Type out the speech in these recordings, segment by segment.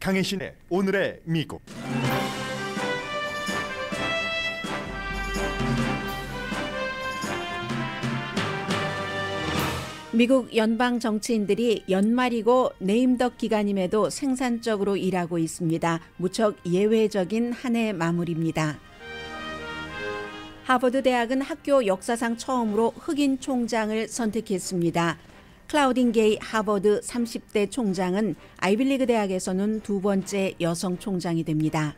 강혜신의 오늘의 미국. 미국 연방 정치인들이 연말이고 네임덕 기간임에도 생산적으로 일하고 있습니다. 무척 예외적인 한 해 마무리입니다. 하버드 대학은 학교 역사상 처음으로 흑인 총장을 선택했습니다. 클라우딘 게이 하버드 30대 총장은 아이비리그 대학에서는 두 번째 여성 총장이 됩니다.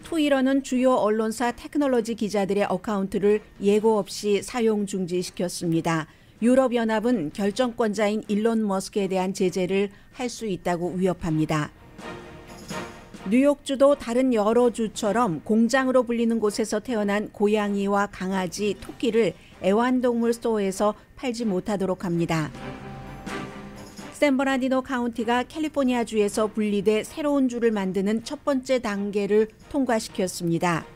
트위터는 주요 언론사 테크놀로지 기자들의 어카운트를 예고 없이 사용 중지시켰습니다. 유럽연합은 결정권자인 일론 머스크에 대한 제재를 할 수 있다고 위협합니다. 뉴욕주도 다른 여러 주처럼 공장으로 불리는 곳에서 태어난 고양이와 강아지, 토끼를 애완동물 스토어에서 팔지 못하도록 합니다. 샌버나디노 카운티가 캘리포니아주에서 분리돼 새로운 주를 만드는 첫 번째 단계를 통과시켰습니다.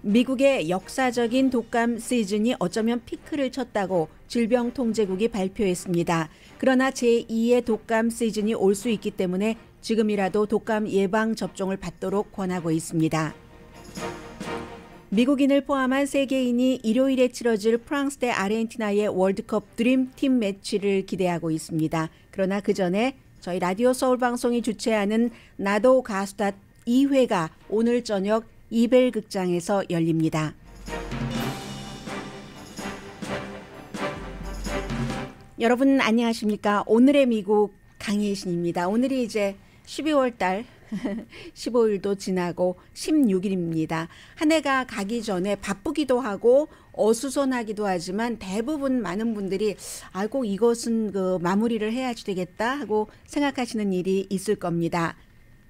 미국의 역사적인 독감 시즌이 어쩌면 피크를 쳤다고 질병통제국이 발표했습니다. 그러나 제2의 독감 시즌이 올 수 있기 때문에 지금이라도 독감 예방 접종을 받도록 권하고 있습니다. 미국인을 포함한 세계인이 일요일에 치러질 프랑스 대 아르헨티나의 월드컵 드림팀 매치를 기대하고 있습니다. 그러나 그 전에 저희 라디오 서울 방송이 주최하는 나도 가수다 2회가 오늘 저녁 이벨 극장에서 열립니다. 여러분 안녕하십니까? 오늘의 미국 강혜신입니다. 오늘이 이제 12월 달 15일도 지나고 16일입니다. 한 해가 가기 전에 바쁘기도 하고 어수선하기도 하지만 대부분 많은 분들이 꼭 이것은 마무리를 해야지 되겠다 하고 생각하시는 일이 있을 겁니다.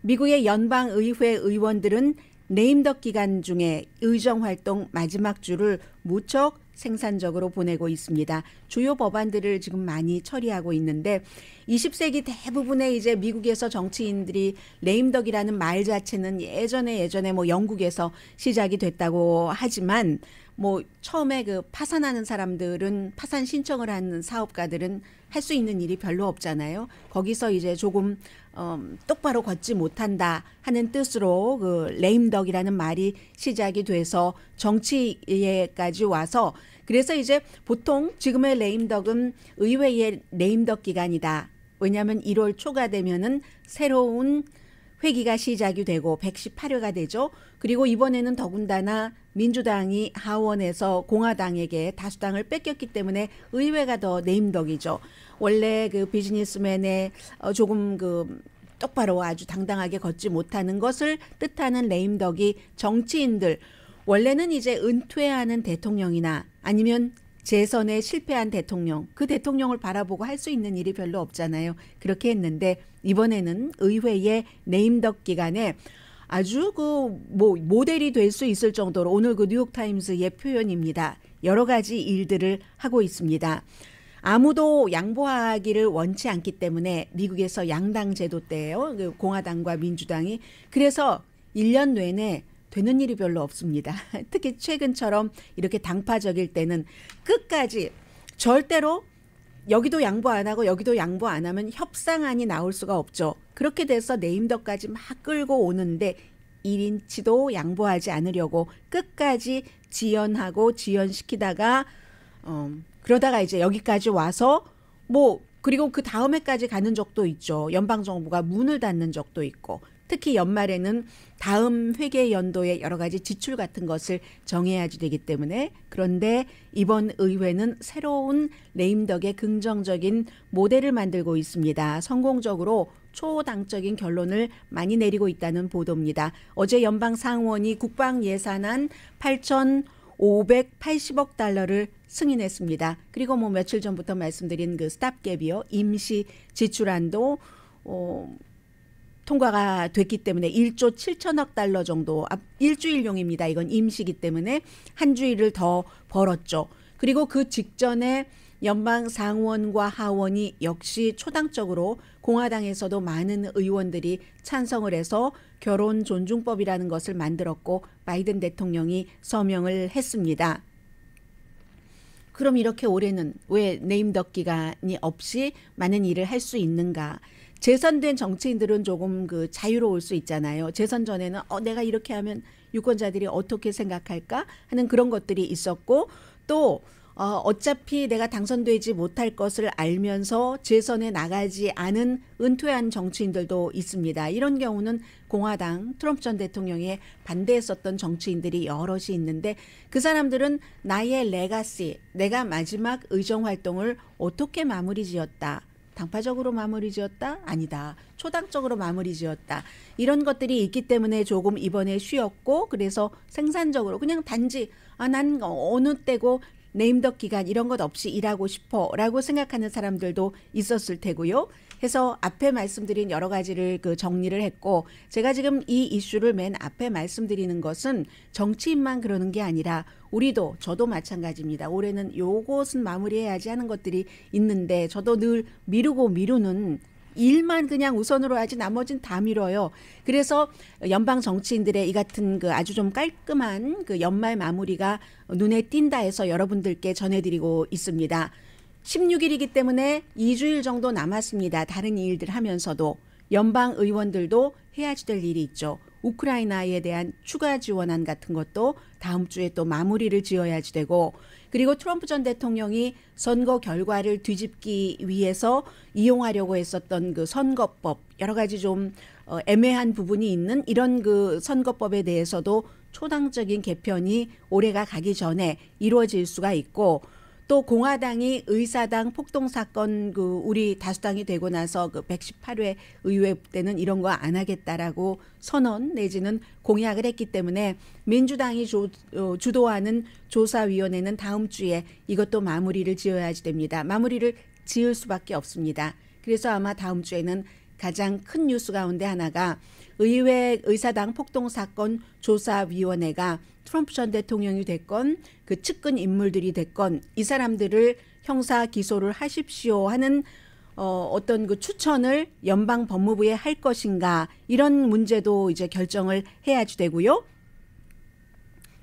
미국의 연방의회 의원들은 네임덕 기간 중에 의정활동 마지막 주를 무척 생산적으로 보내고 있습니다. 주요 법안들을 지금 많이 처리하고 있는데 20세기 대부분의 이제 미국에서 정치인들이 네임덕이라는 말 자체는 예전에 영국에서 시작이 됐다고 하지만 처음에 파산하는 사람들은 파산 신청을 하는 사업가들은 할 수 있는 일이 별로 없잖아요. 거기서 이제 조금 똑바로 걷지 못한다 하는 뜻으로 네임덕이라는 말이 시작이 돼서 정치에까지 와서 그래서 이제 보통 지금의 네임덕은 의회의 네임덕 기간이다. 왜냐하면 1월 초가 되면은 새로운 회기가 시작이 되고 118회가 되죠. 그리고 이번에는 더군다나 민주당이 하원에서 공화당에게 다수당을 뺏겼기 때문에 의회가 더 네임덕이죠. 원래 비즈니스맨의 조금 똑바로 아주 당당하게 걷지 못하는 것을 뜻하는 네임덕이 정치인들 원래는 이제 은퇴하는 대통령이나 아니면 재선에 실패한 대통령, 그 대통령을 바라보고 할 수 있는 일이 별로 없잖아요. 그렇게 했는데 이번에는 의회의 네임덕 기간에 아주 모델이 될 수 있을 정도로 오늘 뉴욕타임스의 표현입니다. 여러 가지 일들을 하고 있습니다. 아무도 양보하기를 원치 않기 때문에 미국에서 양당 제도 때예요. 공화당과 민주당이. 그래서 1년 내내 되는 일이 별로 없습니다. 특히 최근처럼 이렇게 당파적일 때는 끝까지 절대로 여기도 양보 안 하고 여기도 양보 안 하면 협상안이 나올 수가 없죠. 그렇게 돼서 네임덕까지 막 끌고 오는데 1인치도 양보하지 않으려고 끝까지 지연시키다가 그러다가 이제 여기까지 와서 그리고 그 다음 해까지 가는 적도 있죠. 연방정부가 문을 닫는 적도 있고 특히 연말에는 다음 회계 연도의 여러 가지 지출 같은 것을 정해야지 되기 때문에 그런데 이번 의회는 새로운 네임덕의 긍정적인 모델을 만들고 있습니다. 성공적으로 초당적인 결론을 많이 내리고 있다는 보도입니다. 어제 연방 상원이 국방 예산안 8,580억 달러를 승인했습니다. 그리고 며칠 전부터 말씀드린 스탑갭이요. 임시 지출안도 통과가 됐기 때문에 1조 7천억 달러 정도 일주일용입니다. 이건 임시기 때문에 한 주일을 더 벌었죠. 그리고 그 직전에 연방 상원과 하원이 역시 초당적으로 공화당에서도 많은 의원들이 찬성을 해서 결혼 존중법이라는 것을 만들었고 바이든 대통령이 서명을 했습니다. 그럼 이렇게 올해는 왜 네임덕 기간이 없이 많은 일을 할 수 있는가? 재선된 정치인들은 조금 그 자유로울 수 있잖아요. 재선 전에는 내가 이렇게 하면 유권자들이 어떻게 생각할까 하는 그런 것들이 있었고, 또 어차피 내가 당선되지 못할 것을 알면서 재선에 나가지 않은 은퇴한 정치인들도 있습니다. 이런 경우는 공화당 트럼프 전 대통령에 반대했었던 정치인들이 여럿이 있는데, 그 사람들은 나의 레가시, 내가 마지막 의정 활동을 어떻게 마무리 지었다. 당파적으로 마무리 지었다? 아니다. 초당적으로 마무리 지었다. 이런 것들이 있기 때문에 조금 이번에 쉬었고, 그래서 생산적으로 그냥 단지 난 어느 때고 네임덕 기간 이런 것 없이 일하고 싶어 라고 생각하는 사람들도 있었을 테고요. 해서 앞에 말씀드린 여러 가지를 정리를 했고, 제가 지금 이 이슈를 맨 앞에 말씀드리는 것은 정치인만 그러는 게 아니라 우리도, 저도 마찬가지입니다. 올해는 요것은 마무리해야지 하는 것들이 있는데, 저도 늘 미루는 일만 그냥 우선으로 하지 나머지는 다 미뤄요. 그래서 연방 정치인들의 이 같은 아주 좀 깔끔한 연말 마무리가 눈에 띈다 해서 여러분들께 전해드리고 있습니다. 16일이기 때문에 2주일 정도 남았습니다. 다른 일들 하면서도 연방 의원들도 해야지 될 일이 있죠. 우크라이나에 대한 추가 지원안 같은 것도 다음 주에 또 마무리를 지어야지 되고, 그리고 트럼프 전 대통령이 선거 결과를 뒤집기 위해서 이용하려고 했었던 선거법, 여러 가지 좀 애매한 부분이 있는 이런 선거법에 대해서도 초당적인 개편이 올해가 가기 전에 이루어질 수가 있고, 또 공화당이 의사당 폭동 사건 우리 다수당이 되고 나서 118회 의회 때는 이런 거 안 하겠다라고 선언 내지는 공약을 했기 때문에 민주당이 주도하는 조사위원회는 다음 주에 이것도 마무리를 지어야지 됩니다. 마무리를 지을 수밖에 없습니다. 그래서 아마 다음 주에는 가장 큰 뉴스 가운데 하나가 의회 의사당 폭동 사건 조사위원회가 트럼프 전 대통령이 됐건 측근 인물들이 됐건 이 사람들을 형사 기소를 하십시오 하는 어떤 추천을 연방 법무부에 할 것인가, 이런 문제도 이제 결정을 해야지 되고요.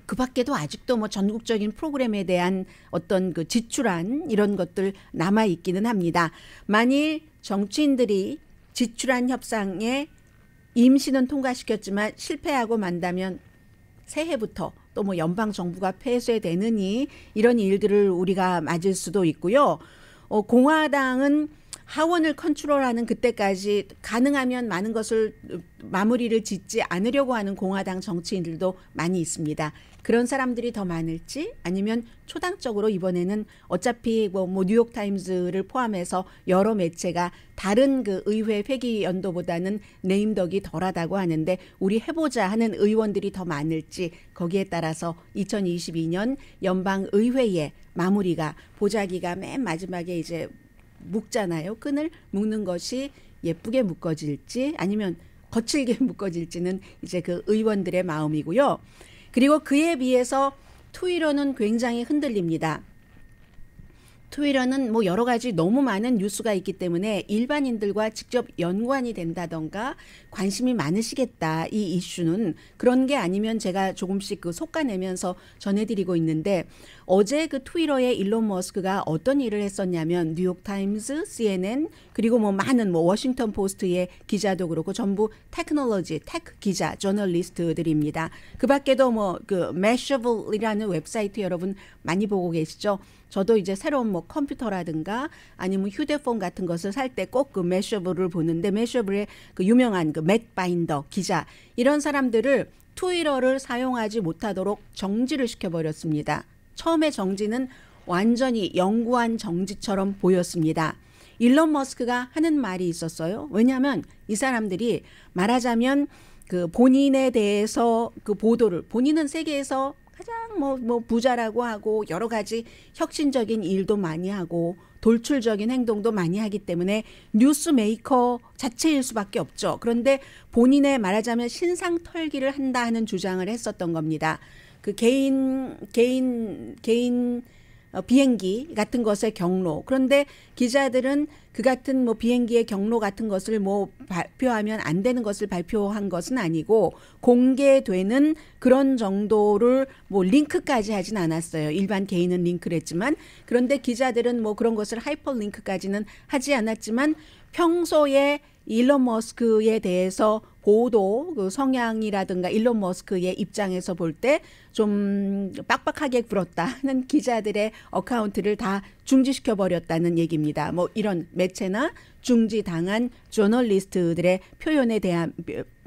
그 밖에도 아직도 전국적인 프로그램에 대한 어떤 지출안 이런 것들 남아 있기는 합니다. 만일 정치인들이 지출안 협상에 임시는 통과시켰지만 실패하고 만다면 새해부터 또 연방 정부가 폐쇄되느니 이런 일들을 우리가 맞을 수도 있고요. 공화당은 하원을 컨트롤하는 그때까지 가능하면 많은 것을 마무리를 짓지 않으려고 하는 공화당 정치인들도 많이 있습니다. 그런 사람들이 더 많을지, 아니면 초당적으로 이번에는 어차피 뉴욕타임즈를 포함해서 여러 매체가 다른 의회 회기 연도보다는 네임덕이 덜하다고 하는데 우리 해보자 하는 의원들이 더 많을지, 거기에 따라서 2022년 연방 의회의 마무리가, 보자기가 맨 마지막에 이제 묶잖아요. 끈을 묶는 것이 예쁘게 묶어질지 아니면 거칠게 묶어질지는 이제 의원들의 마음이고요. 그리고 그에 비해서 트위터는 굉장히 흔들립니다. 트위터는 여러 가지 너무 많은 뉴스가 있기 때문에 일반인들과 직접 연관이 된다던가 관심이 많으시겠다, 이 이슈는. 그런 게 아니면 제가 조금씩 솎아내면서 전해드리고 있는데, 어제 트위터의 일론 머스크가 어떤 일을 했었냐면 뉴욕타임스, CNN 그리고 많은 워싱턴 포스트의 기자도 그렇고 전부 테크놀로지, 테크 기자, 저널리스트들입니다. 그 밖에도 매셔블이라는 웹사이트 여러분 많이 보고 계시죠? 저도 이제 새로운 컴퓨터라든가 아니면 휴대폰 같은 것을 살 때 꼭 매셔블을 보는데, 매셔블의 유명한 맷 바인더 기자, 이런 사람들을 트위터를 사용하지 못하도록 정지를 시켜버렸습니다. 처음에 정지는 완전히 영구한 정지처럼 보였습니다. 일론 머스크가 하는 말이 있었어요. 왜냐하면 이 사람들이 말하자면 본인에 대해서 보도를, 본인은 세계에서 가장 부자라고 하고 여러 가지 혁신적인 일도 많이 하고 돌출적인 행동도 많이 하기 때문에 뉴스메이커 자체일 수밖에 없죠. 그런데 본인의 말하자면 신상 털기를 한다 하는 주장을 했었던 겁니다. 개인 비행기 같은 것의 경로. 그런데 기자들은 그 같은 비행기의 경로 같은 것을 발표하면 안 되는 것을 발표한 것은 아니고, 공개되는 그런 정도를 링크까지 하진 않았어요. 일반 개인은 링크를 했지만, 그런데 기자들은 그런 것을 하이퍼링크까지는 하지 않았지만 평소에 일론 머스크에 대해서 보도 그 성향이라든가 일론 머스크의 입장에서 볼 때 좀 빡빡하게 굴었다는 기자들의 어카운트를 다 중지시켜 버렸다는 얘기입니다. 뭐 이런 매체나 중지당한 저널리스트들의 표현에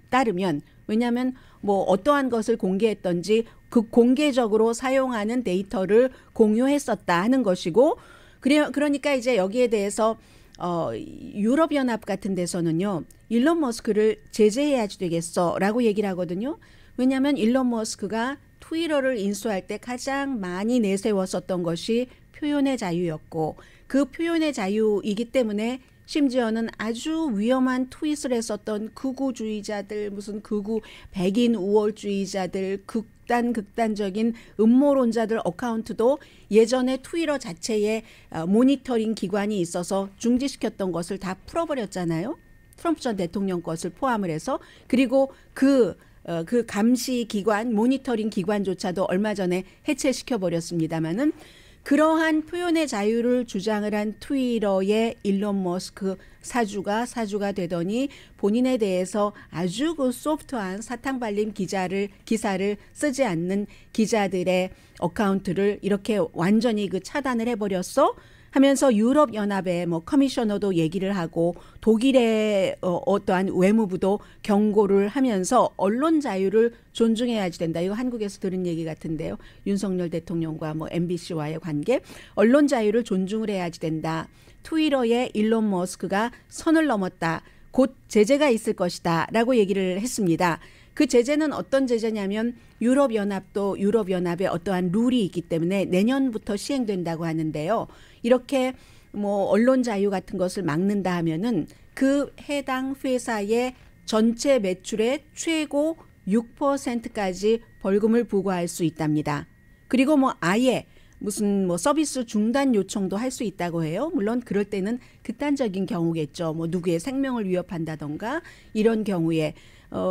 따르면 왜냐하면 뭐 어떠한 것을 공개했던지 그 공개적으로 사용하는 데이터를 공유했었다 하는 것이고 그러니까 이제 여기에 대해서 유럽연합 같은 데서는요. 일론 머스크를 제재해야지 되겠어라고 얘기를 하거든요. 왜냐하면 일론 머스크가 트위터를 인수할 때 가장 많이 내세웠었던 것이 표현의 자유였고 그 표현의 자유이기 때문에 심지어는 아주 위험한 트윗을 했었던 극우주의자들 무슨 극우 백인 우월주의자들 극단적인 음모론자들 어카운트도 예전에 트위터 자체에 모니터링 기관이 있어서 중지시켰던 것을 다 풀어버렸잖아요. 트럼프 전 대통령 것을 포함을 해서 그리고 그 감시 기관 모니터링 기관조차도 얼마 전에 해체시켜 버렸습니다마는 그러한 표현의 자유를 주장을 한 트위터의 일론 머스크 사주가 되더니 본인에 대해서 아주 그 소프트한 사탕 발림 기사를 쓰지 않는 기자들의 어카운트를 이렇게 완전히 그 차단을 해버렸어. 하면서 유럽연합의 뭐 커미셔너도 얘기를 하고 독일의 어떠한 외무부도 경고를 하면서 언론 자유를 존중해야지 된다. 이거 한국에서 들은 얘기 같은데요. 윤석열 대통령과 뭐 MBC와의 관계. 언론 자유를 존중을 해야지 된다. 트위터의 일론 머스크가 선을 넘었다. 곧 제재가 있을 것이다. 라고 얘기를 했습니다. 그 제재는 어떤 제재냐면 유럽연합도 유럽연합에 어떠한 룰이 있기 때문에 내년부터 시행된다고 하는데요. 이렇게 뭐 언론 자유 같은 것을 막는다 하면은 그 해당 회사의 전체 매출의 최고 6%까지 벌금을 부과할 수 있답니다. 그리고 뭐 아예 무슨 뭐 서비스 중단 요청도 할 수 있다고 해요. 물론 그럴 때는 극단적인 경우겠죠. 뭐 누구의 생명을 위협한다던가 이런 경우에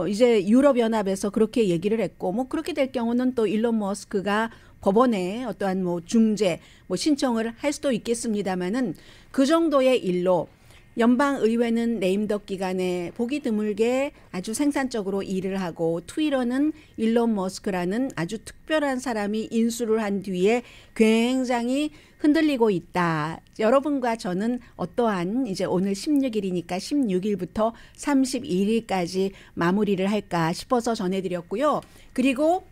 이제 유럽연합에서 그렇게 얘기를 했고 뭐 그렇게 될 경우는 또 일론 머스크가 법원에 어떠한 뭐 중재 뭐 신청을 할 수도 있겠습니다마는 그 정도의 일로 연방의회는 레임덕 기간에 보기 드물게 아주 생산적으로 일을 하고 트위터는 일론 머스크라는 아주 특별한 사람이 인수를 한 뒤에 굉장히 흔들리고 있다. 여러분과 저는 어떠한 이제 오늘 16일이니까 16일부터 31일까지 마무리를 할까 싶어서 전해드렸고요. 그리고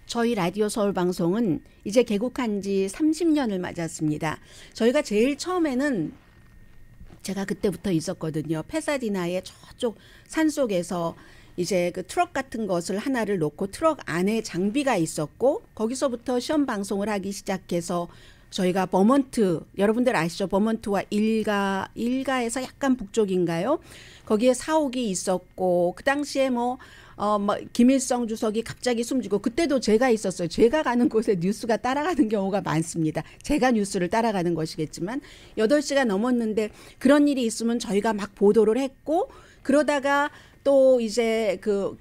저희 라디오 서울 방송은 이제 개국한 지 30년을 맞았습니다. 저희가 제일 처음에는 제가 그때부터 있었거든요. 페사디나의 저쪽 산속에서 이제 그 트럭 같은 것을 하나를 놓고 트럭 안에 장비가 있었고 거기서부터 시험 방송을 하기 시작해서 저희가 버먼트 여러분들 아시죠? 버먼트와 일가에서 약간 북쪽인가요? 거기에 사옥이 있었고 그 당시에 뭐 김일성 주석이 갑자기 숨지고 그때도 제가 있었어요. 제가 가는 곳에 뉴스가 따라가는 경우가 많습니다. 제가 뉴스를 따라가는 것이겠지만 8시가 넘었는데 그런 일이 있으면 저희가 막 보도를 했고 그러다가 또 이제 그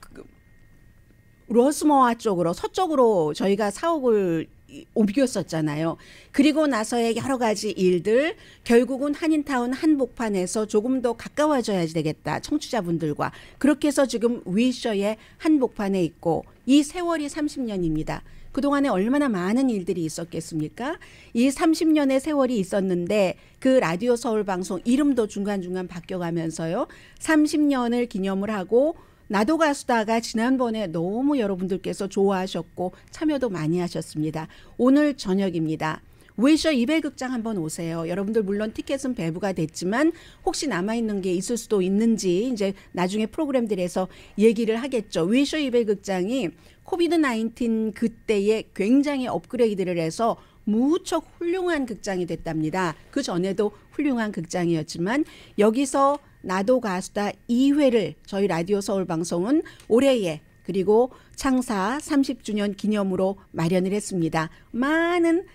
로스모아 쪽으로 서쪽으로 저희가 사옥을 옮겼었잖아요. 그리고 나서의 여러 가지 일들 결국은 한인타운 한복판에서 조금 더 가까워져야 되겠다. 청취자분들과. 그렇게 해서 지금 위셔의 한복판에 있고 이 세월이 30년입니다. 그동안에 얼마나 많은 일들이 있었겠습니까? 이 30년의 세월이 있었는데 그 라디오 서울 방송 이름도 중간중간 바뀌어가면서요. 30년을 기념을 하고 나도 가수다가 지난번에 너무 여러분들께서 좋아하셨고 참여도 많이 하셨습니다. 오늘 저녁입니다. 웨이셔 이별극장 한번 오세요. 여러분들 물론 티켓은 배부가 됐지만 혹시 남아있는 게 있을 수도 있는지 이제 나중에 프로그램들에서 얘기를 하겠죠. 웨이셔 이별극장이 코비드-19 그때에 굉장히 업그레이드를 해서 무척 훌륭한 극장이 됐답니다. 그 전에도 훌륭한 극장이었지만 여기서 나도 가수다 2회를 저희 라디오 서울 방송은 올해에 그리고 창사 30주년 기념으로 마련을 했습니다. 많은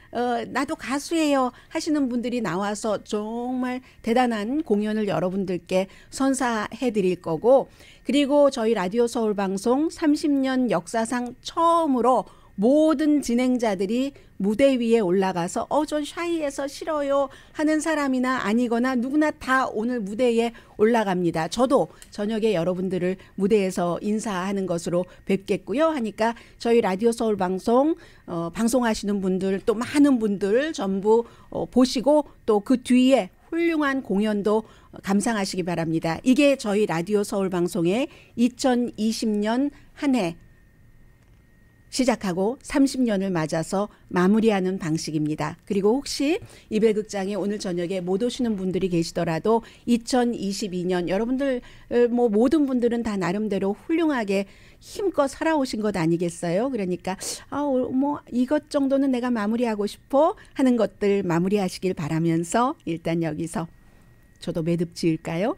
나도 가수예요 하시는 분들이 나와서 정말 대단한 공연을 여러분들께 선사해 드릴 거고 그리고 저희 라디오 서울 방송 30년 역사상 처음으로 모든 진행자들이 무대 위에 올라가서 전 샤이해서 싫어요 하는 사람이나 아니거나 누구나 다 오늘 무대에 올라갑니다. 저도 저녁에 여러분들을 무대에서 인사하는 것으로 뵙겠고요 하니까 저희 라디오 서울 방송 방송하시는 분들 또 많은 분들 전부 보시고 또 그 뒤에 훌륭한 공연도 감상하시기 바랍니다. 이게 저희 라디오 서울 방송의 2020년 한 해 시작하고 30년을 맞아서 마무리하는 방식입니다. 그리고 혹시 이별극장에 오늘 저녁에 못 오시는 분들이 계시더라도 2022년 여러분들 모든 분들은 다 나름대로 훌륭하게 힘껏 살아오신 것 아니겠어요? 그러니까 이것 정도는 내가 마무리하고 싶어 하는 것들 마무리하시길 바라면서 일단 여기서 저도 매듭 지을까요?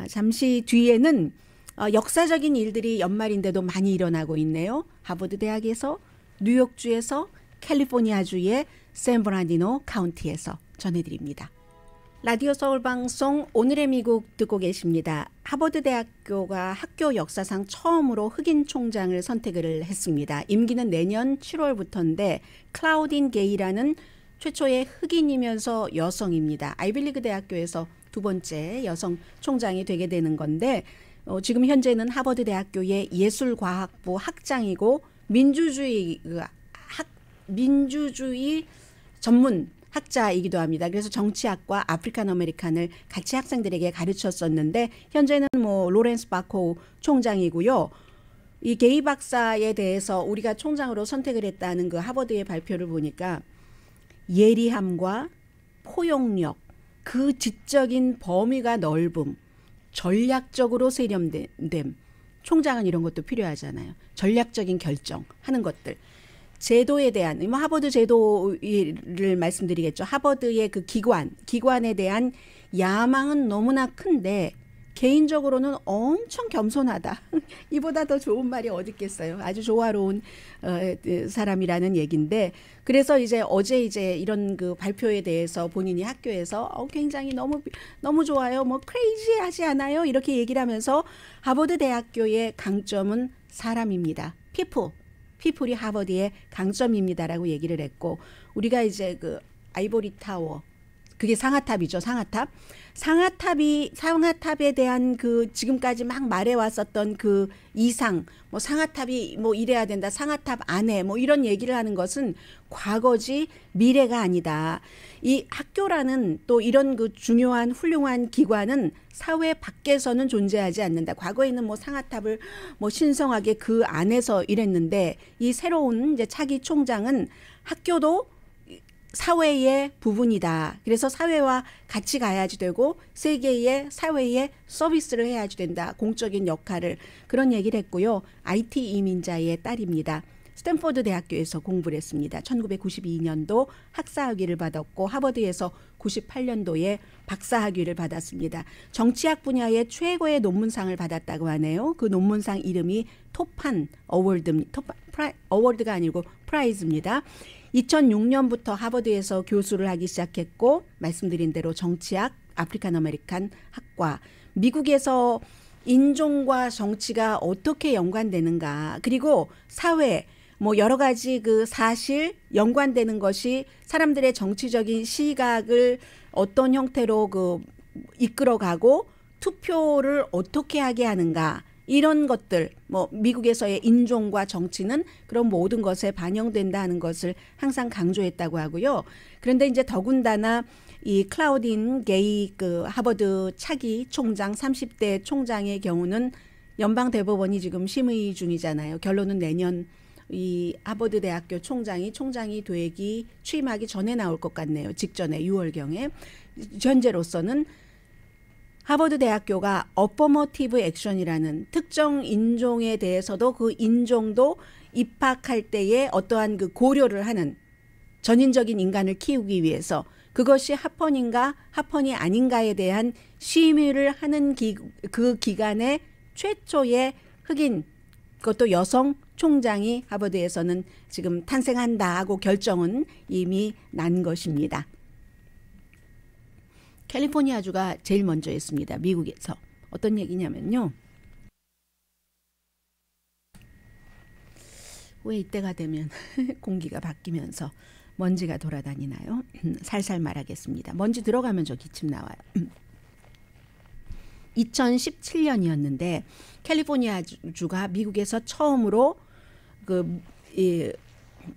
잠시 뒤에는 역사적인 일들이 연말인데도 많이 일어나고 있네요. 하버드 대학에서, 뉴욕주에서, 캘리포니아주의 샌브라디노 카운티에서 전해드립니다. 라디오 서울 방송 오늘의 미국 듣고 계십니다. 하버드 대학교가 학교 역사상 처음으로 흑인 총장을 선택을 했습니다. 임기는 내년 7월부터인데 클라우딘 게이라는 최초의 흑인이면서 여성입니다. 아이빌리그 대학교에서 두 번째 여성 총장이 되게 되는 건데 지금 현재는 하버드 대학교의 예술과학부 학장이고 민주주의 전문 학자이기도 합니다. 그래서 정치학과 아프리칸 아메리칸을 같이 학생들에게 가르쳤었는데 현재는 로렌스 바코 총장이고요. 이 게이 박사에 대해서 우리가 총장으로 선택을 했다는 그 하버드의 발표를 보니까 예리함과 포용력, 그 지적인 범위가 넓음, 전략적으로 세련됨, 총장은 이런 것도 필요하잖아요. 전략적인 결정하는 것들. 제도에 대한 하버드 제도를 말씀드리겠죠. 하버드의 그 기관에 대한 야망은 너무나 큰데 개인적으로는 엄청 겸손하다. 이보다 더 좋은 말이 어디 있겠어요. 아주 조화로운 사람이라는 얘기인데 그래서 어제 이런 그 발표에 대해서 본인이 학교에서 굉장히 너무 좋아요. 크레이지하지 않아요? 이렇게 얘기를 하면서 하버드 대학교의 강점은 사람입니다. 피플이 하버드의 강점입니다라고 얘기를 했고 우리가 그 아이보리 타워 그게 상하탑이죠. 상하탑에 대한 그 지금까지 막 말해왔었던 그 이상 상하탑이 이래야 된다. 상하탑 안에 이런 얘기를 하는 것은 과거지 미래가 아니다. 이 학교라는 또 이런 그 중요한 훌륭한 기관은 사회 밖에서는 존재하지 않는다. 과거에는 상하탑을 신성하게 그 안에서 일했는데 이 새로운 차기 총장은 학교도 사회의 부분이다. 그래서 사회와 같이 가야지 되고 세계의 사회에 서비스를 해야지 된다. 공적인 역할을 그런 얘기를 했고요. IT 이민자의 딸입니다. 스탠포드 대학교에서 공부를 했습니다. 1992년도 학사학위를 받았고 하버드에서 98년도에 박사학위를 받았습니다. 정치학 분야의 최고의 논문상을 받았다고 하네요. 그 논문상 이름이 토판 어워드가 아니고 프라이즈입니다. 2006년부터 하버드에서 교수를 하기 시작했고 말씀드린 대로 정치학, 아프리칸 아메리칸 학과, 미국에서 인종과 정치가 어떻게 연관되는가 그리고 사회 여러 가지 그 사실 연관되는 것이 사람들의 정치적인 시각을 어떤 형태로 이끌어가고 투표를 어떻게 하게 하는가 이런 것들 미국에서의 인종과 정치는 그런 모든 것에 반영된다 하는 것을 항상 강조했다고 하고요. 그런데 더군다나 이 클라우딘 게이 그 하버드 차기 총장 30대 총장의 경우는 연방 대법원이 지금 심의 중이잖아요. 결론은 내년 이 하버드 대학교 총장이 취임하기 전에 나올 것 같네요. 직전에 6월경에. 현재로서는 하버드 대학교가 어퍼머티브 액션이라는 특정 인종에 대해서도 그 인종도 입학할 때에 어떠한 그 고려를 하는 전인적인 인간을 키우기 위해서 그것이 합헌인가 합헌이 아닌가에 대한 심의를 하는 그 기간의 최초의 흑인 그것도 여성 총장이 하버드에서는 지금 탄생한다 하고 결정은 이미 난 것입니다. 캘리포니아주가 제일 먼저 했습니다. 미국에서. 어떤 얘기냐면요. 왜 이때가 되면 공기가 바뀌면서 먼지가 돌아다니나요? 살살 말하겠습니다. 먼지 들어가면 저 기침 나와요. 2017년이었는데 캘리포니아주가 미국에서 처음으로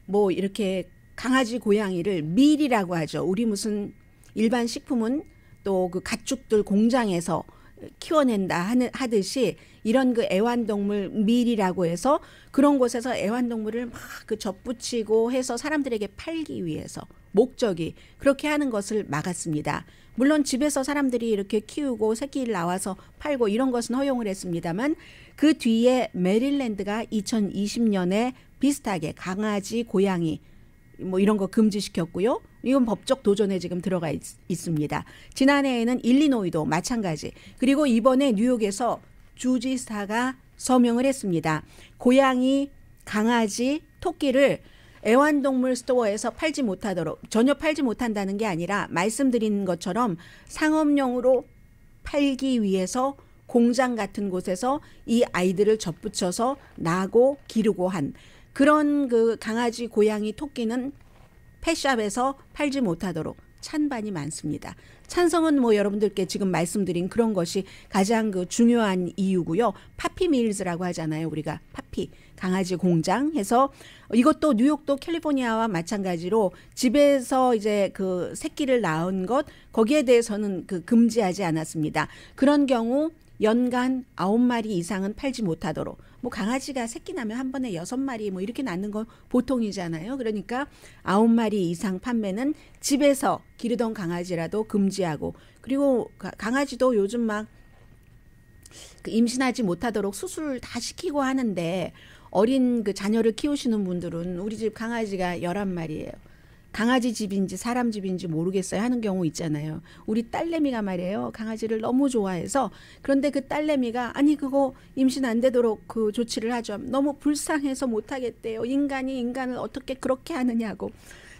뭐 이렇게 강아지 고양이를 밀이라고 하죠. 우리 무슨 일반 식품은 또 그 가축들 공장에서 키워낸다 하듯이 이런 그 애완동물 밀이라고 해서 그런 곳에서 애완동물을 막 그 접붙이고 해서 사람들에게 팔기 위해서 목적이 그렇게 하는 것을 막았습니다. 물론 집에서 사람들이 이렇게 키우고 새끼를 나와서 팔고 이런 것은 허용을 했습니다만 그 뒤에 메릴랜드가 2020년에 비슷하게 강아지, 고양이 뭐 이런 거 금지시켰고요. 이건 법적 도전에 지금 들어가 있습니다. 지난해에는 일리노이도 마찬가지. 그리고 이번에 뉴욕에서 주지사가 서명을 했습니다. 고양이, 강아지, 토끼를 애완동물 스토어에서 팔지 못하도록, 전혀 팔지 못한다는 게 아니라 말씀드린 것처럼 상업용으로 팔기 위해서 공장 같은 곳에서 이 아이들을 접붙여서 나고 기르고 한 그런 그 강아지, 고양이, 토끼는 펫샵에서 팔지 못하도록 찬반이 많습니다. 찬성은 뭐 여러분들께 지금 말씀드린 그런 것이 가장 그 중요한 이유고요. 파피밀즈라고 하잖아요. 우리가 파피 강아지 공장 해서 이것도 뉴욕도 캘리포니아와 마찬가지로 집에서 이제 그 새끼를 낳은 것 거기에 대해서는 그 금지하지 않았습니다. 그런 경우 연간 9마리 이상은 팔지 못하도록. 뭐 강아지가 새끼 나면 한 번에 6마리 뭐 이렇게 낳는 건 보통이잖아요. 그러니까 9마리 이상 판매는 집에서 기르던 강아지라도 금지하고 그리고 강아지도 요즘 막 그 임신하지 못하도록 수술 다 시키고 하는데 어린 그 자녀를 키우시는 분들은 우리 집 강아지가 11마리예요. 강아지 집인지 사람 집인지 모르겠어요 하는 경우 있잖아요. 우리 딸내미가 말이에요. 강아지를 너무 좋아해서 그런데 그 딸내미가 아니 그거 임신 안 되도록 그 조치를 하죠. 너무 불쌍해서 못하겠대요. 인간이 인간을 어떻게 그렇게 하느냐고.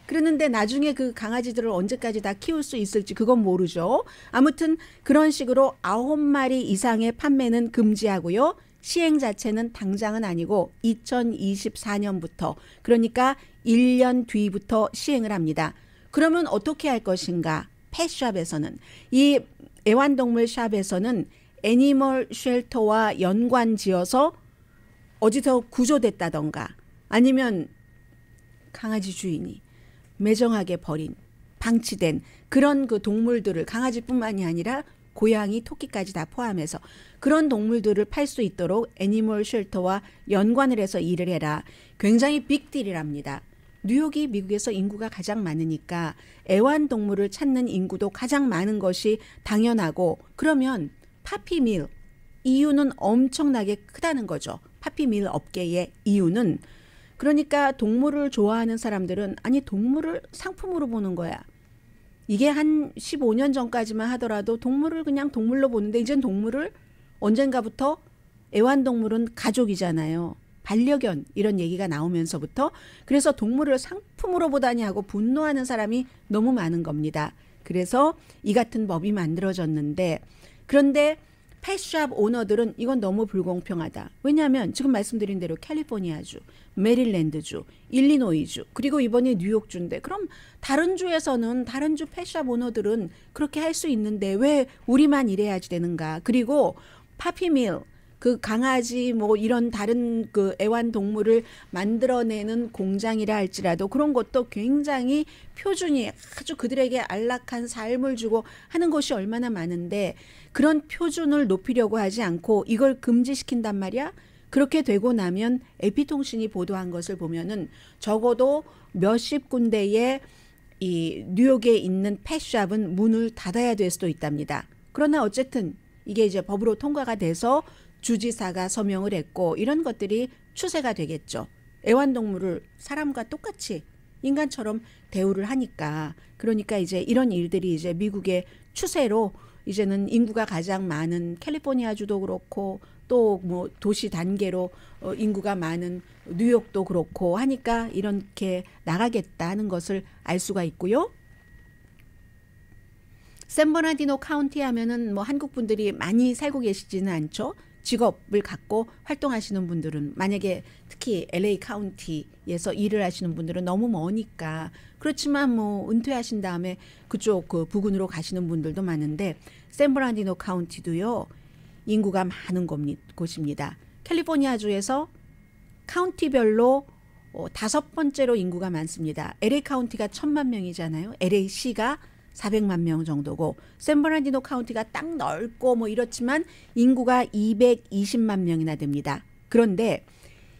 그러는데 나중에 그 강아지들을 언제까지 다 키울 수 있을지 그건 모르죠. 아무튼 그런 식으로 9마리 이상의 판매는 금지하고요. 시행 자체는 당장은 아니고 2024년부터 그러니까 1년 뒤부터 시행을 합니다. 그러면 어떻게 할 것인가? 펫샵에서는 이 애완동물 샵에서는 애니멀 쉘터와 연관 지어서 어디서 구조됐다던가 아니면 강아지 주인이 매정하게 버린 방치된 그런 그 동물들을 강아지뿐만이 아니라 고양이, 토끼까지 다 포함해서 그런 동물들을 팔 수 있도록 애니멀 쉘터와 연관을 해서 일을 해라. 굉장히 빅딜이랍니다. 뉴욕이 미국에서 인구가 가장 많으니까 애완동물을 찾는 인구도 가장 많은 것이 당연하고 그러면 파피밀 이유는 엄청나게 크다는 거죠. 파피밀 업계의 이유는 그러니까 동물을 좋아하는 사람들은 아니 동물을 상품으로 보는 거야. 이게 한 15년 전까지만 하더라도 동물을 그냥 동물로 보는데 이젠 동물을 언젠가부터 애완동물은 가족이잖아요. 반려견 이런 얘기가 나오면서부터 그래서 동물을 상품으로 보다니 하고 분노하는 사람이 너무 많은 겁니다. 그래서 이 같은 법이 만들어졌는데 그런데 펫샵 오너들은 이건 너무 불공평하다. 왜냐하면 지금 말씀드린 대로 캘리포니아주, 메릴랜드주, 일리노이주 그리고 이번에 뉴욕주인데 그럼 다른 주에서는 다른 주 펫샵 오너들은 그렇게 할 수 있는데 왜 우리만 이래야지 되는가. 그리고 파피밀 그 강아지 뭐 이런 다른 그 애완동물을 만들어내는 공장이라 할지라도 그런 것도 굉장히 표준이 아주 그들에게 안락한 삶을 주고 하는 것이 얼마나 많은데 그런 표준을 높이려고 하지 않고 이걸 금지시킨단 말이야. 그렇게 되고 나면 AP통신이 보도한 것을 보면은 적어도 몇십 군데의 이 뉴욕에 있는 펫샵은 문을 닫아야 될 수도 있답니다. 그러나 어쨌든 이게 이제 법으로 통과가 돼서 주지사가 서명을 했고 이런 것들이 추세가 되겠죠. 애완동물을 사람과 똑같이 인간처럼 대우를 하니까 그러니까 이제 이런 일들이 이제 미국의 추세로 이제는 인구가 가장 많은 캘리포니아주도 그렇고 또 뭐 도시 단계로 인구가 많은 뉴욕도 그렇고 하니까 이렇게 나가겠다는 것을 알 수가 있고요. 샌버나디노 카운티 하면은 뭐 한국 분들이 많이 살고 계시지는 않죠. 직업을 갖고 활동하시는 분들은 만약에 특히 LA 카운티에서 일을 하시는 분들은 너무 머니까 그렇지만 뭐 은퇴하신 다음에 그쪽 그 부근으로 가시는 분들도 많은데 샌버나디노 카운티도요 인구가 많은 곳입니다. 캘리포니아주에서 카운티별로 5번째로 인구가 많습니다. LA 카운티가 1,000만 명이잖아요. LA시가 400만 명 정도고 샌버나디노 카운티가 딱 넓고 뭐 이렇지만 인구가 220만 명이나 됩니다. 그런데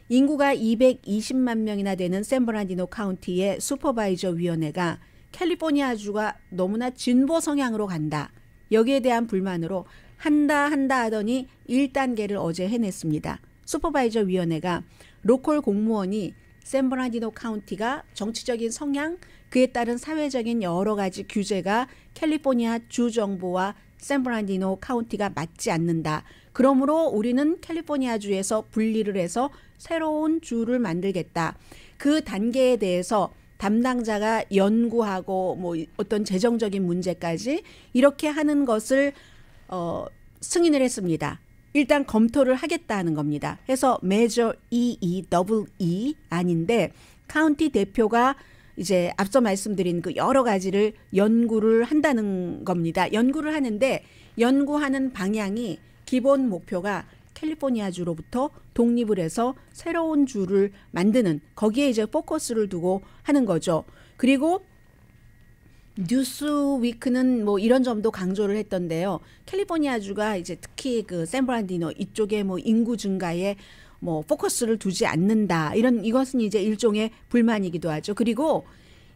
인구가 220만 명이나 되는 샌버나디노 카운티의 슈퍼바이저 위원회가 캘리포니아주가 너무나 진보 성향으로 간다. 여기에 대한 불만으로 한다 하더니 1단계를 어제 해냈습니다. 슈퍼바이저 위원회가 로컬 공무원이 샌버나디노 카운티가 정치적인 성향, 그에 따른 사회적인 여러 가지 규제가 캘리포니아 주 정부와 샌버나디노 카운티가 맞지 않는다. 그러므로 우리는 캘리포니아 주에서 분리를 해서 새로운 주를 만들겠다. 그 단계에 대해서 담당자가 연구하고 뭐 어떤 재정적인 문제까지 이렇게 하는 것을 승인을 했습니다. 일단 검토를 하겠다는 겁니다. 해서 메저 EE 아닌데 카운티 대표가 이제 앞서 말씀드린 그 여러 가지를 연구를 한다는 겁니다. 연구를 하는데 연구하는 방향이 기본 목표가 캘리포니아주로부터 독립을 해서 새로운 주를 만드는 거기에 이제 포커스를 두고 하는 거죠. 그리고 뉴스위크는 뭐 이런 점도 강조를 했던데요. 캘리포니아주가 이제 특히 그 샌브란디노 이쪽에 뭐 인구 증가에 뭐 포커스를 두지 않는다. 이것은 이제 일종의 불만이기도 하죠. 그리고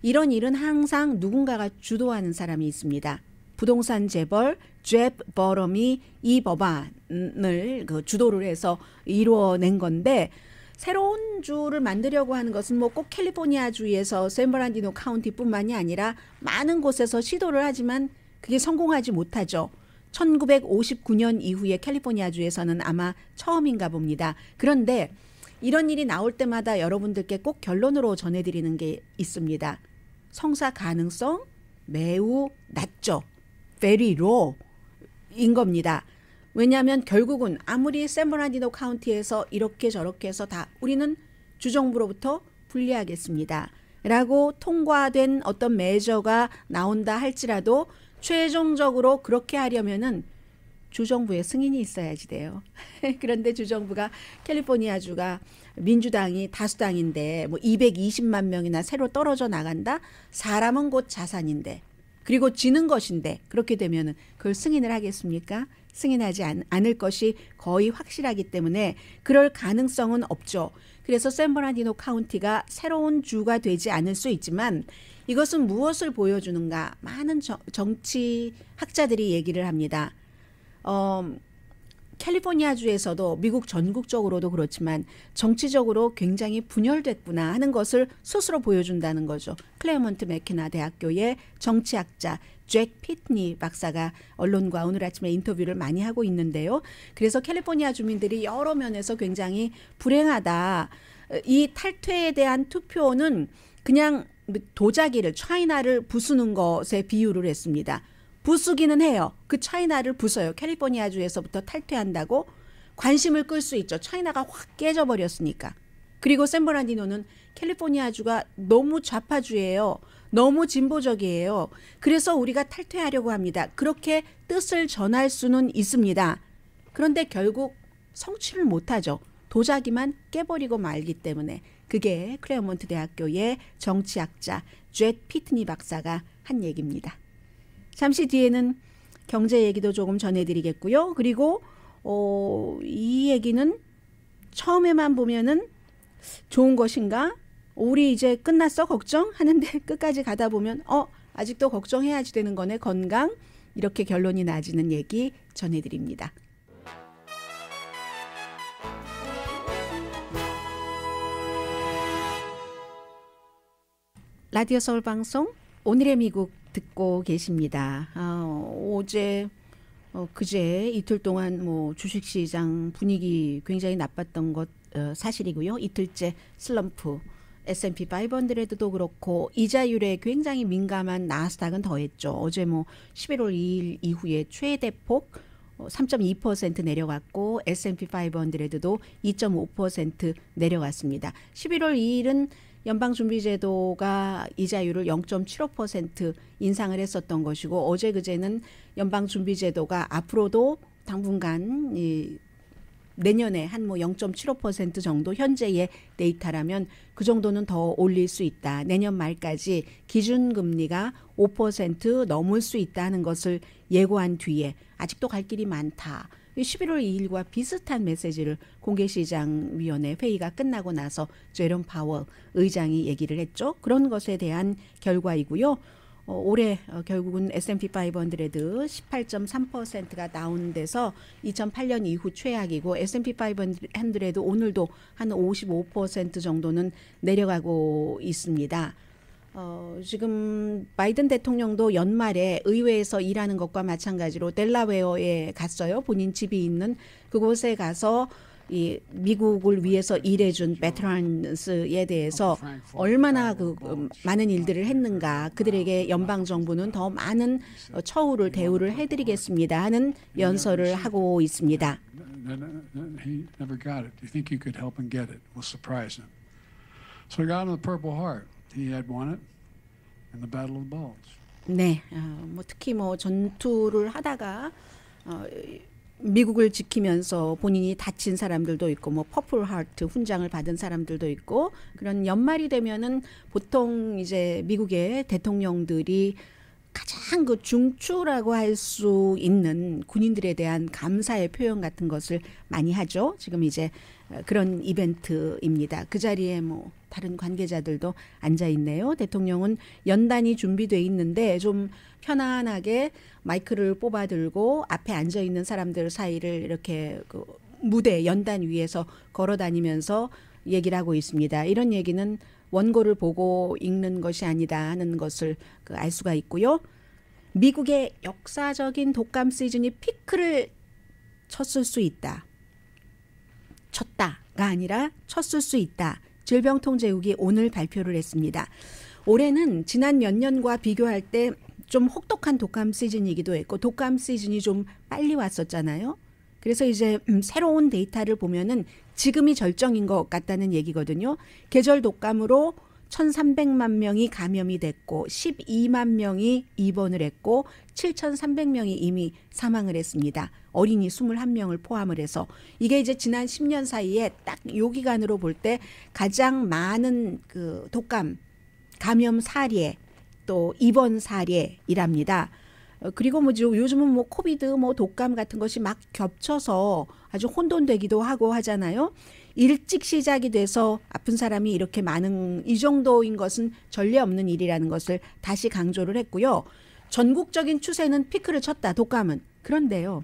이런 일은 항상 누군가가 주도하는 사람이 있습니다. 부동산 재벌 잽 버럼이 이 법안을 그 주도를 해서 이루어낸 건데 새로운 주를 만들려고 하는 것은 뭐 꼭 캘리포니아 주에서 샌버란디노 카운티뿐만이 아니라 많은 곳에서 시도를 하지만 그게 성공하지 못하죠. 1959년 이후에 캘리포니아 주에서는 아마 처음인가 봅니다. 그런데 이런 일이 나올 때마다 여러분들께 꼭 결론으로 전해드리는 게 있습니다. 성사 가능성 매우 낮죠. very low인 겁니다. 왜냐하면 결국은 아무리 샌버나디노 카운티에서 이렇게 저렇게 해서 다 우리는 주정부로부터 분리하겠습니다. 라고 통과된 어떤 메저가 나온다 할지라도 최종적으로 그렇게 하려면은 주정부의 승인이 있어야지 돼요. 그런데 주정부가 캘리포니아주가 민주당이 다수당인데 뭐 220만 명이나 새로 떨어져 나간다? 사람은 곧 자산인데 그리고 지는 것인데 그렇게 되면은 그걸 승인을 하겠습니까? 승인하지 않을 것이 거의 확실하기 때문에 그럴 가능성은 없죠. 그래서 샌버나디노 카운티가 새로운 주가 되지 않을 수 있지만 이것은 무엇을 보여주는가? 많은 정치학자들이 얘기를 합니다. 캘리포니아주에서도 미국 전국적으로도 그렇지만 정치적으로 굉장히 분열됐구나 하는 것을 스스로 보여준다는 거죠. 클레어먼트 맥케나 대학교의 정치학자 잭 피트니 박사가 언론과 오늘 아침에 인터뷰를 많이 하고 있는데요. 그래서 캘리포니아 주민들이 여러 면에서 굉장히 불행하다. 이 탈퇴에 대한 투표는 그냥 도자기를 차이나를 부수는 것에 비유를 했습니다. 부수기는 해요. 그 차이나를 부숴요. 캘리포니아주에서부터 탈퇴한다고 관심을 끌 수 있죠. 차이나가 확 깨져버렸으니까. 그리고 샌버나디노는 캘리포니아주가 너무 좌파주예요. 너무 진보적이에요. 그래서 우리가 탈퇴하려고 합니다. 그렇게 뜻을 전할 수는 있습니다. 그런데 결국 성취를 못하죠. 도자기만 깨버리고 말기 때문에. 그게 클레어몬트 대학교의 정치학자 잭 피트니 박사가 한 얘기입니다. 잠시 뒤에는 경제 얘기도 조금 전해드리겠고요. 그리고 이 얘기는 처음에만 보면은 좋은 것인가? 우리 이제 끝났어? 걱정하는데 끝까지 가다 보면 아직도 걱정해야지 되는 거네. 건강. 이렇게 결론이 나지는 얘기 전해드립니다. 라디오 서울 방송 오늘의 미국 듣고 계십니다. 어제 그제 이틀 동안 뭐 주식시장 분위기 굉장히 나빴던 것 사실이고요. 이틀째 슬럼프 S&P 500도 그렇고 이자율에 굉장히 민감한 나스닥은 더했죠. 어제 뭐 11월 2일 이후에 최대폭 3.2% 내려갔고 S&P 500도 2.5% 내려갔습니다. 11월 2일은 연방준비제도가 이자율을 0.75% 인상을 했었던 것이고 어제 그제는 연방준비제도가 앞으로도 당분간 내년에 한 뭐 0.75% 정도 현재의 데이터라면 그 정도는 더 올릴 수 있다. 내년 말까지 기준금리가 5% 넘을 수 있다는 것을 예고한 뒤에 아직도 갈 길이 많다. 11월 2일과 비슷한 메시지를 공개시장위원회 회의가 끝나고 나서 제롬 파월 의장이 얘기를 했죠. 그런 것에 대한 결과이고요. 올해 결국은 S&P 500 18.3%가 다운돼서 2008년 이후 최악이고 S&P 500도 오늘도 한 55% 정도는 내려가고 있습니다. 지금 바이든 대통령도 연말에 의회에서 일하는 것과 마찬가지로 델라웨어에 갔어요. 본인 집이 있는 그곳에 가서 이 미국을 위해서 일해준 베테랑스에 대해서 얼마나 많은 일들을 했는가, 그들에게 연방 정부는 더 많은 처우를 대우를 해드리겠습니다 하는 연설을 하고 있습니다. He never got it. Do you think you could help him get it? We'll surprise him. So he got him the Purple Heart. He had won it in the Battle of the Bulge. 네, 뭐 특히 뭐 전투를 하다가 미국을 지키면서 본인이 다친 사람들도 있고 뭐 퍼플 하트 훈장을 받은 사람들도 있고 그런 연말이 되면은 보통 이제 미국의 대통령들이 가장 그 중추라고 할 수 있는 군인들에 대한 감사의 표현 같은 것을 많이 하죠. 지금 이제 그런 이벤트입니다. 그 자리에 뭐 다른 관계자들도 앉아 있네요. 대통령은 연단이 준비돼 있는데 좀 편안하게 마이크를 뽑아 들고 앞에 앉아 있는 사람들 사이를 이렇게 그 무대 연단 위에서 걸어 다니면서 얘기를 하고 있습니다. 이런 얘기는 원고를 보고 읽는 것이 아니다 하는 것을 알 수가 있고요. 미국의 역사적인 독감 시즌이 피크를 쳤을 수 있다. 쳤다가 아니라 쳤을 수 있다. 질병통제국이 오늘 발표를 했습니다. 올해는 지난 몇 년과 비교할 때 좀 혹독한 독감 시즌이기도 했고 독감 시즌이 좀 빨리 왔었잖아요. 그래서 이제 새로운 데이터를 보면은 지금이 절정인 것 같다는 얘기거든요. 계절 독감으로 1,300만 명이 감염이 됐고 12만 명이 입원을 했고 7,300명이 이미 사망을 했습니다. 어린이 21명을 포함을 해서 이게 이제 지난 10년 사이에 딱 요 기간으로 볼 때 가장 많은 그 독감 감염 사례 또 입원 사례이랍니다. 그리고 뭐 요즘은 뭐 코비드 뭐 독감 같은 것이 막 겹쳐서 아주 혼돈되기도 하고 하잖아요. 일찍 시작이 돼서 아픈 사람이 이렇게 많은 이 정도인 것은 전례 없는 일이라는 것을 다시 강조를 했고요. 전국적인 추세는 피크를 쳤다. 독감은. 그런데요.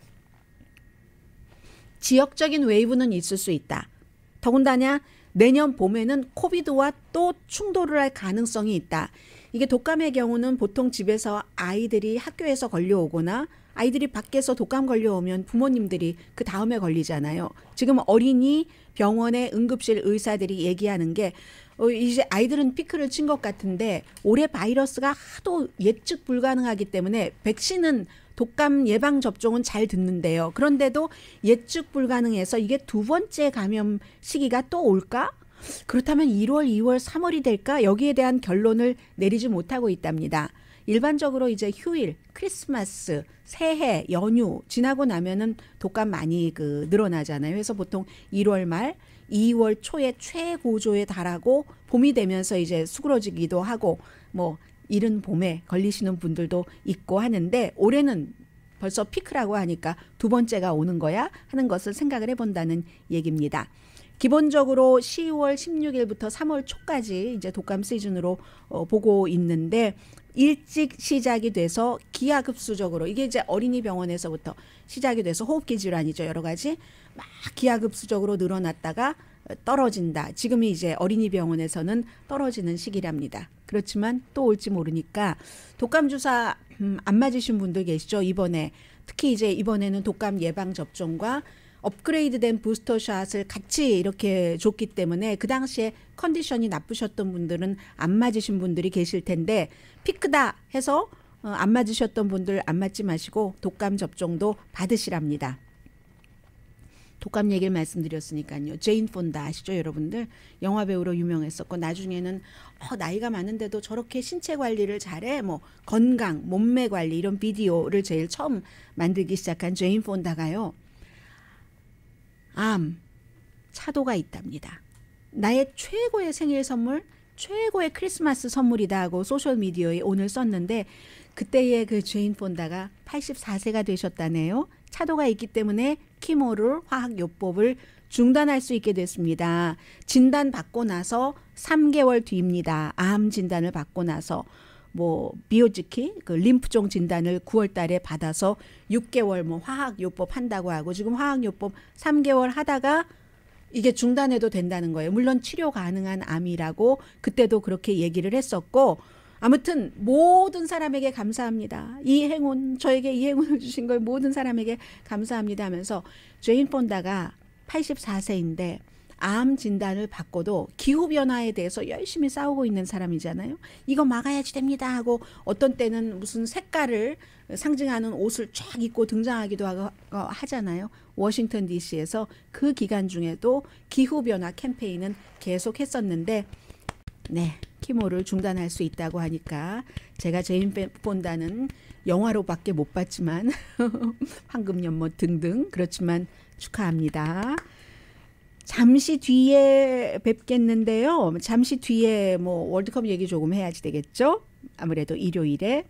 지역적인 웨이브는 있을 수 있다. 더군다나 내년 봄에는 코비드와 또 충돌을 할 가능성이 있다. 이게 독감의 경우는 보통 집에서 아이들이 학교에서 걸려오거나 아이들이 밖에서 독감 걸려오면 부모님들이 그 다음에 걸리잖아요. 지금 어린이 병원의 응급실 의사들이 얘기하는 게 이제 아이들은 피크를 친 것 같은데 올해 바이러스가 하도 예측 불가능하기 때문에 백신은 독감 예방 접종은 잘 듣는데요. 그런데도 예측 불가능해서 이게 두 번째 감염 시기가 또 올까? 그렇다면 1월, 2월, 3월이 될까? 여기에 대한 결론을 내리지 못하고 있답니다. 일반적으로 이제 휴일, 크리스마스, 새해, 연휴 지나고 나면은 독감 많이 늘어나잖아요. 그래서 보통 1월 말, 2월 초에 최고조에 달하고 봄이 되면서 이제 수그러지기도 하고 뭐 이른 봄에 걸리시는 분들도 있고 하는데 올해는 벌써 피크라고 하니까 두 번째가 오는 거야 하는 것을 생각을 해본다는 얘기입니다. 기본적으로 10월 16일부터 3월 초까지 이제 독감 시즌으로 보고 있는데 일찍 시작이 돼서 기하급수적으로 이게 이제 어린이 병원에서부터 시작이 돼서 호흡기 질환이죠. 여러 가지 막 기하급수적으로 늘어났다가 떨어진다. 지금이 이제 어린이 병원에서는 떨어지는 시기랍니다. 그렇지만 또 올지 모르니까 독감 주사 안 맞으신 분들 계시죠? 이번에 특히 이제 이번에는 독감 예방 접종과 업그레이드된 부스터샷을 같이 이렇게 줬기 때문에 그 당시에 컨디션이 나쁘셨던 분들은 안 맞으신 분들이 계실 텐데 피크다 해서 안 맞으셨던 분들 안 맞지 마시고 독감 접종도 받으시랍니다. 독감 얘기를 말씀드렸으니까요. 제인 폰다 아시죠 여러분들? 영화배우로 유명했었고 나중에는 나이가 많은데도 저렇게 신체 관리를 잘해 뭐 건강, 몸매 관리 이런 비디오를 제일 처음 만들기 시작한 제인 폰다가요. 암, 차도가 있답니다. 나의 최고의 생일 선물, 최고의 크리스마스 선물이다 하고 소셜미디어에 오늘 썼는데 그때의 그 제인 폰다가 84세가 되셨다네요. 차도가 있기 때문에 키모를 화학요법을 중단할 수 있게 됐습니다. 진단 받고 나서 3개월 뒤입니다. 암 진단을 받고 나서 뭐 비오지키 그 림프종 진단을 9월 달에 받아서 6개월 뭐 화학요법 한다고 하고 지금 화학요법 3개월 하다가 이게 중단해도 된다는 거예요. 물론 치료 가능한 암이라고 그때도 그렇게 얘기를 했었고 아무튼 모든 사람에게 감사합니다. 이 행운 저에게 이 행운을 주신 걸 모든 사람에게 감사합니다 하면서 제인 폰다가 84세인데 암 진단을 받고도 기후변화에 대해서 열심히 싸우고 있는 사람이잖아요. 이거 막아야지 됩니다 하고 어떤 때는 무슨 색깔을 상징하는 옷을 쫙 입고 등장하기도 하잖아요. 워싱턴 DC에서 그 기간 중에도 기후변화 캠페인은 계속 했었는데 네, 키모를 중단할 수 있다고 하니까 제가 제인 폰다는 영화로밖에 못 봤지만 황금연못 등등 그렇지만 축하합니다. 잠시 뒤에 뵙겠는데요. 잠시 뒤에 뭐 월드컵 얘기 조금 해야지 되겠죠? 아무래도 일요일에.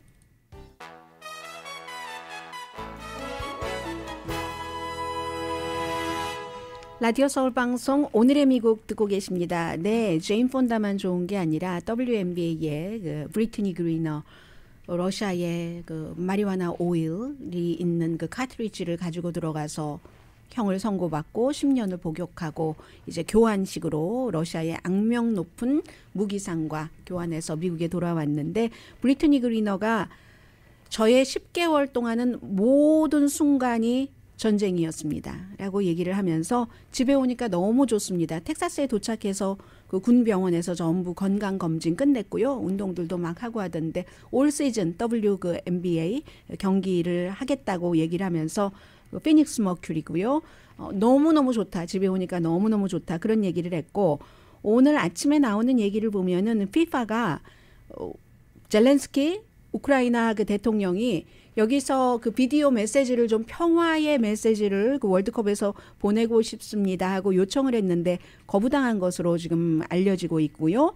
라디오 서울 방송 오늘의 미국 듣고 계십니다. 네, 제인 폰다만 좋은 게 아니라 WNBA의 그 브리트니 그리너 러시아의 그 마리화나 오일이 있는 그 카트리지를 가지고 들어가서 형을 선고받고 10년을 복역하고 이제 교환식으로 러시아의 악명 높은 무기상과 교환해서 미국에 돌아왔는데 브리트니 그리너가 저의 10개월 동안은 모든 순간이 전쟁이었습니다. 라고 얘기를 하면서 집에 오니까 너무 좋습니다. 텍사스에 도착해서 그 군병원에서 전부 건강검진 끝냈고요. 운동들도 막 하고 하던데 올 시즌 WNBA 경기를 하겠다고 얘기를 하면서 피닉스 머큐리고요. 너무너무 좋다. 집에 오니까 너무너무 좋다. 그런 얘기를 했고 오늘 아침에 나오는 얘기를 보면은 FIFA가 젤렌스키 우크라이나 그 대통령이 여기서 그 비디오 메시지를 좀 평화의 메시지를 그 월드컵에서 보내고 싶습니다 하고 요청을 했는데 거부당한 것으로 지금 알려지고 있고요.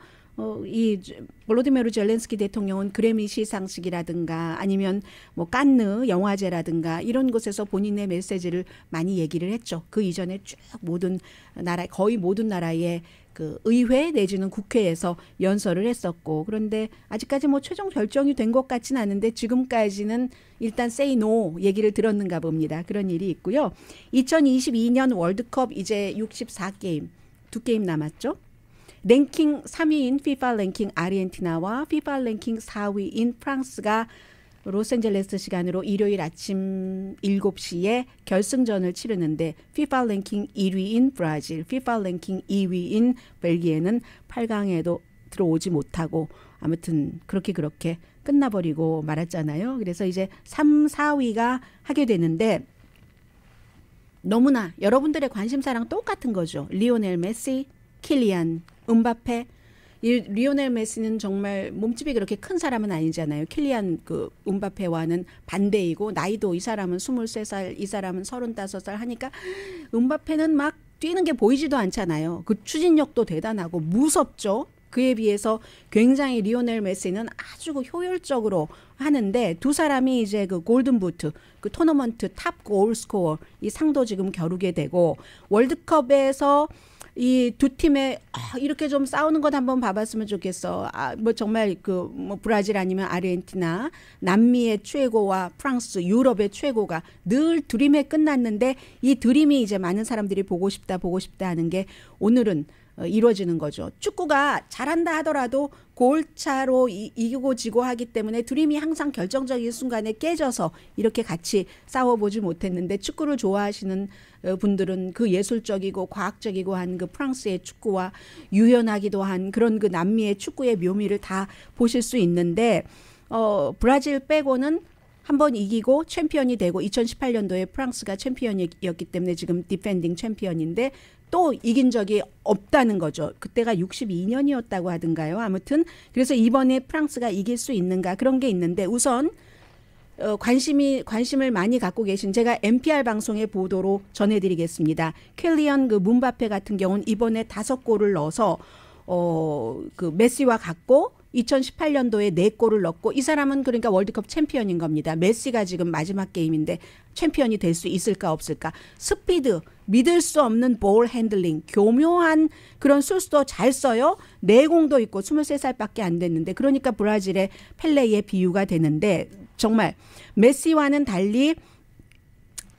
이 볼로디미르 젤렌스키 대통령은 그래미 시상식이라든가 아니면 뭐 칸느 영화제라든가 이런 곳에서 본인의 메시지를 많이 얘기를 했죠. 그 이전에 쭉 모든 나라 거의 모든 나라의 그 의회 내지는 국회에서 연설을 했었고 그런데 아직까지 뭐 최종 결정이 된 것 같지는 않은데 지금까지는 일단 say no 얘기를 들었는가 봅니다. 그런 일이 있고요. 2022년 월드컵 이제 64게임 2게임 남았죠. 랭킹 3위인 FIFA 랭킹 아르헨티나와 FIFA 랭킹 4위인 프랑스가 로스앤젤레스 시간으로 일요일 아침 7시에 결승전을 치르는데 FIFA 랭킹 1위인 브라질, FIFA 랭킹 2위인 벨기에는 8강에도 들어오지 못하고 아무튼 그렇게 끝나버리고 말았잖아요. 그래서 이제 3, 4위가 하게 되는데 너무나 여러분들의 관심사랑 똑같은 거죠. 리오넬 메시, 킬리안 음바페. 이 리오넬 메시는 정말 몸집이 그렇게 큰 사람은 아니잖아요. 킬리안 그 음바페와는 반대이고 나이도 이 사람은 23살, 이 사람은 35살 하니까 음바페는 막 뛰는 게 보이지도 않잖아요. 그 추진력도 대단하고 무섭죠. 그에 비해서 굉장히 리오넬 메시는 아주 효율적으로 하는데 두 사람이 이제 그 골든 부트, 그 토너먼트 탑 골 스코어 이 상도 지금 겨루게 되고 월드컵에서 이 두 팀의 이렇게 좀 싸우는 것 한번 봐봤으면 좋겠어. 뭐 정말 그 뭐 브라질 아니면 아르헨티나, 남미의 최고와 프랑스, 유럽의 최고가 늘 드림에 끝났는데 이 드림이 이제 많은 사람들이 보고 싶다 하는 게 오늘은 이루어지는 거죠. 축구가 잘한다 하더라도 골차로 이기고 지고 하기 때문에 드림이 항상 결정적인 순간에 깨져서 이렇게 같이 싸워보지 못했는데 축구를 좋아하시는 분들은 그 예술적이고 과학적이고 한 그 프랑스의 축구와 유연하기도 한 그런 그 남미의 축구의 묘미를 다 보실 수 있는데 브라질 빼고는 한번 이기고 챔피언이 되고 2018년도에 프랑스가 챔피언이었기 때문에 지금 디펜딩 챔피언인데 또 이긴 적이 없다는 거죠. 그때가 62년이었다고 하던가요. 아무튼 그래서 이번에 프랑스가 이길 수 있는가 그런 게 있는데 우선 관심을 많이 갖고 계신 제가 NPR 방송의 보도로 전해드리겠습니다. 켈리언 그 문바페 같은 경우는 이번에 5골을 넣어서 그 메시와 같고 2018년도에 4골을 넣고 이 사람은 그러니까 월드컵 챔피언인 겁니다. 메시가 지금 마지막 게임인데 챔피언이 될 수 있을까 없을까. 스피드, 믿을 수 없는 볼 핸들링, 교묘한 그런 술수도 잘 써요. 내공도 있고 23살밖에 안 됐는데 그러니까 브라질의 펠레의 비유가 되는데 정말 메시와는 달리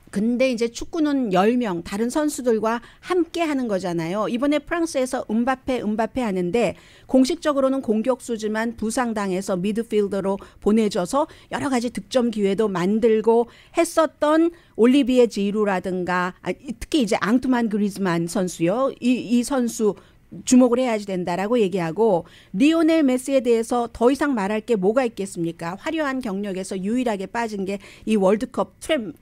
근데 이제 축구는 10명 다른 선수들과 함께 하는 거잖아요. 이번에 프랑스에서 음바페 하는데 공식적으로는 공격수지만 부상당해서 미드필더로 보내줘서 여러 가지 득점 기회도 만들고 했었던 올리비에 지루라든가 특히 이제 앙투만 그리즈만 선수요. 이 선수 주목을 해야지 된다라고 얘기하고 리오넬 메시에 대해서 더 이상 말할 게 뭐가 있겠습니까? 화려한 경력에서 유일하게 빠진 게 이 월드컵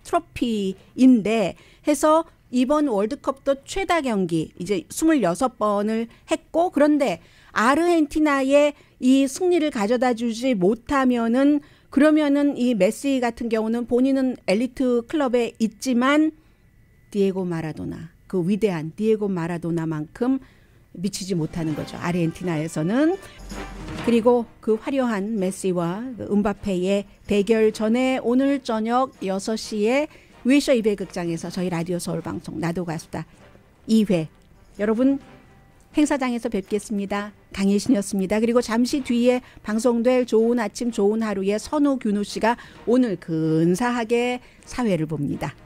트로피인데 해서 이번 월드컵도 최다 경기 이제 26번을 했고 그런데 아르헨티나의 이 승리를 가져다 주지 못하면은 그러면은 이 메시 같은 경우는 본인은 엘리트 클럽에 있지만 디에고 마라도나 그 위대한 디에고 마라도나만큼 미치지 못하는 거죠. 아르헨티나에서는. 그리고 그 화려한 메시와 음바페의 대결 전에 오늘 저녁 6시에 위셔 2회 극장에서 저희 라디오 서울 방송 나도 가수다 2회 여러분 행사장에서 뵙겠습니다. 강혜신이었습니다. 그리고 잠시 뒤에 방송될 좋은 아침 좋은 하루의 선우균우 씨가 오늘 근사하게 사회를 봅니다.